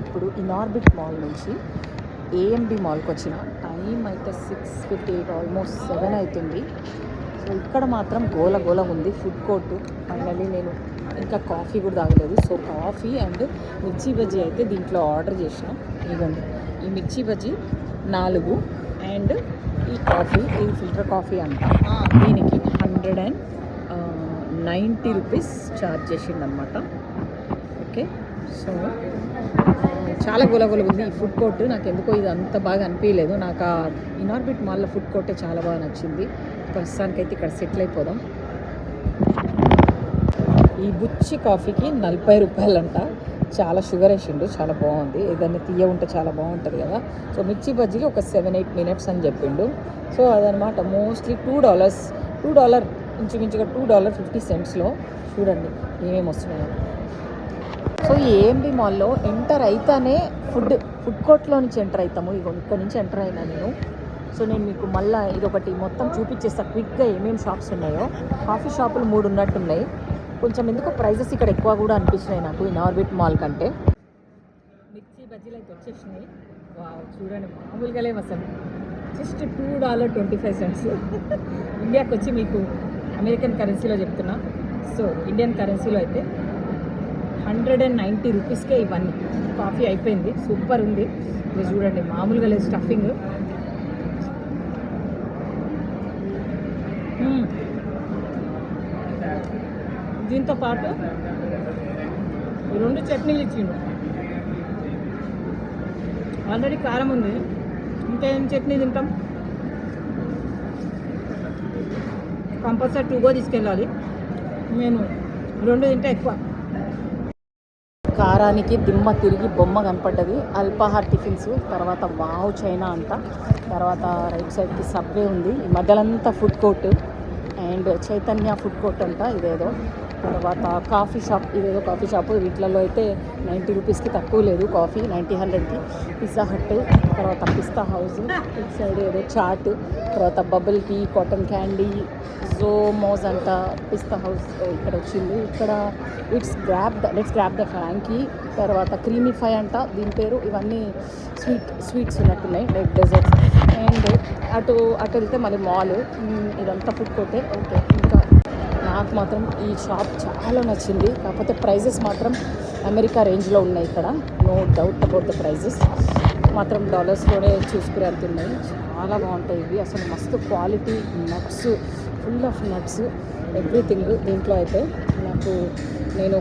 ఇప్పుడు Inorbit mall నుంచి AMB మాల్కి వచ్చిన. టైం అయితే 6:58, ఆల్మోస్ట్ 7 అవుతుంది. సో ఇక్కడ మాత్రం గోల ఉంది ఫుడ్ కోర్ట్. ఫైనల్లీ నేను ఇంకా కాఫీ కూడా తాగలేదు. సో కాఫీ అండ్ మిర్చి బజ్జీ అయితే దీంట్లో ఆర్డర్ చేసిన. ఇదిగోండి ఈ మిర్చి బజ్జీ 4 అండ్ ఈ కాఫీ, ఇది ఫిల్టర్ కాఫీ అంట. దీనికి 190 రూపీస్ ఛార్జ్ చేసిండనమాట. ఓకే, సో చాలా గొలగొల ఉంది ఈ ఫుడ్ కోర్ట్. నాకు ఎందుకో ఇది అంత బాగా అనిపించలేదు. నాకు ఆ ఇనార్బిట్ మాల్లో ఫుడ్ కోర్టే చాలా బాగా నచ్చింది. ప్రస్తుతానికైతే ఇక్కడ సెటిల్ అయిపోదాం. ఈ బుచ్చి కాఫీకి 40 రూపాయలంట. చాలా షుగర్ వేసిండు, చాలా బాగుంది. ఏదైనా తీయ ఉంటే చాలా బాగుంటుంది కదా. సో మిర్చి బజ్జీకి ఒక 7-8 మినిట్స్ అని చెప్పిండు. సో అదనమాట. మోస్ట్లీ $2 ఇంచుమించుగా $2.50 చూడండి ఏమేమి వస్తున్నాయో. సో ఈ ఏఎంబి మాల్లో ఎంటర్ అయితేనే ఫుడ్ కోర్ట్లో నుంచి ఎంటర్ అవుతాము. ఇక్కడ నుంచి ఎంటర్ అయినా నేను. సో నేను మీకు మళ్ళీ ఇదొకటి మొత్తం చూపించేస్తాను క్విక్గా ఏమేమి షాప్స్ ఉన్నాయో. కాఫీ షాపులు 3 ఉన్నట్టున్నాయి. కొంచెం ఎందుకో ప్రైజెస్ ఇక్కడ ఎక్కువ కూడా అనిపించినాయి నాకు ఇనార్బిట్ మాల్ కంటే. మిర్చి బజ్జీలు అయితే వచ్చేసినాయి. చూడండి మామూలుగా లేవు అసలు. జస్ట్ $2.25. ఇండియాకి వచ్చి మీకు అమెరికన్ కరెన్సీలో చెప్తున్నా. సో ఇండియన్ కరెన్సీలో అయితే 190 రూపీస్కే ఇవన్నీ. కాఫీ అయిపోయింది, సూపర్ ఉంది. ఇది చూడండి మామూలుగా లేదు స్టఫింగ్. దీంతో పాటు 2 చట్నీలు ఇచ్చిండు. ఆల్రెడీ కారం ఉంది, ఇంకేం చట్నీ తింటాం. కంపల్సరీ 2 తీసుకెళ్ళాలి. నేను 2 తింటే ఎక్కువ. కారానికి దిమ్మ తిరిగి బొమ్మ కనపడ్డది. అల్పాహార్ టిఫిన్స్, తర్వాత వావ్ చైనా అంట, తర్వాత రైట్ సైడ్కి సబ్వే ఉంది. ఈ మధ్యలంతా food court and Chaitanya food court అంట ఇదేదో. తర్వాత కాఫీ షాప్, ఇదేదో కాఫీ షాపు. వీటిలలో అయితే 90 రూపీస్కి తక్కువ లేదు కాఫీ, 90-100కి. పిజ్జా హట్, తర్వాత పిస్తా హౌస్, ఇటు సైడ్ ఏదో చాట్, తర్వాత బబుల్ టీ, కాటన్ క్యాండీ, జోమోస్ అంట, పిస్తా హౌస్ ఇక్కడ వచ్చింది. ఇక్కడ లెట్స్ గ్రాబ్ ద ఫ్రాంకీ, తర్వాత క్రీమీఫై అంట దీని పేరు. ఇవన్నీ స్వీట్స్ ఉన్నట్టున్నాయి, లైక్ డెజర్ట్స్. అండ్ అటు వెళ్తే మళ్ళీ మాల్. ఇదంతా ఫుడ్ కోర్టే. ఓకే, ఇంకా నాకు మాత్రం ఈ షాప్ చాలా నచ్చింది. కాకపోతే ప్రైజెస్ మాత్రం అమెరికా రేంజ్లో ఉన్నాయి ఇక్కడ. No doubt about the prices. మాత్రం డాలర్స్లోనే చూసుకునే అంటున్నాయి. చాలా బాగుంటాయి ఇవి అసలు. మస్తు quality nuts, full of nuts, everything దీంట్లో అయితే. నేను